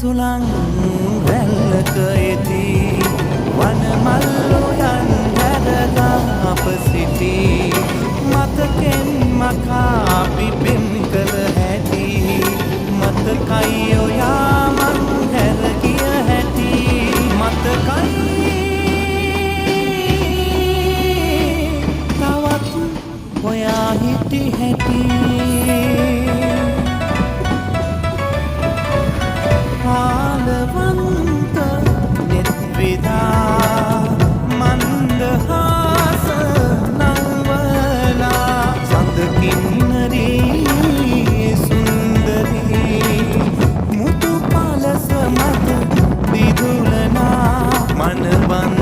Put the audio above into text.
සුළං වැල්ලක එති වනමල්ලුයන් හැරගා අප සිටි මතකෙන් මකා පිපෙම් කළ හැටි මතකයි ඔයා මං හැර ගිය හැටි මතකයි තවත් ඔයා හිටි හැටි ආලවන්ත නෙත් විදා මන්දහාස නංවලා සඳකින්නරී සුන්දරී මුතු පලස මත දිදුලනා මනවන්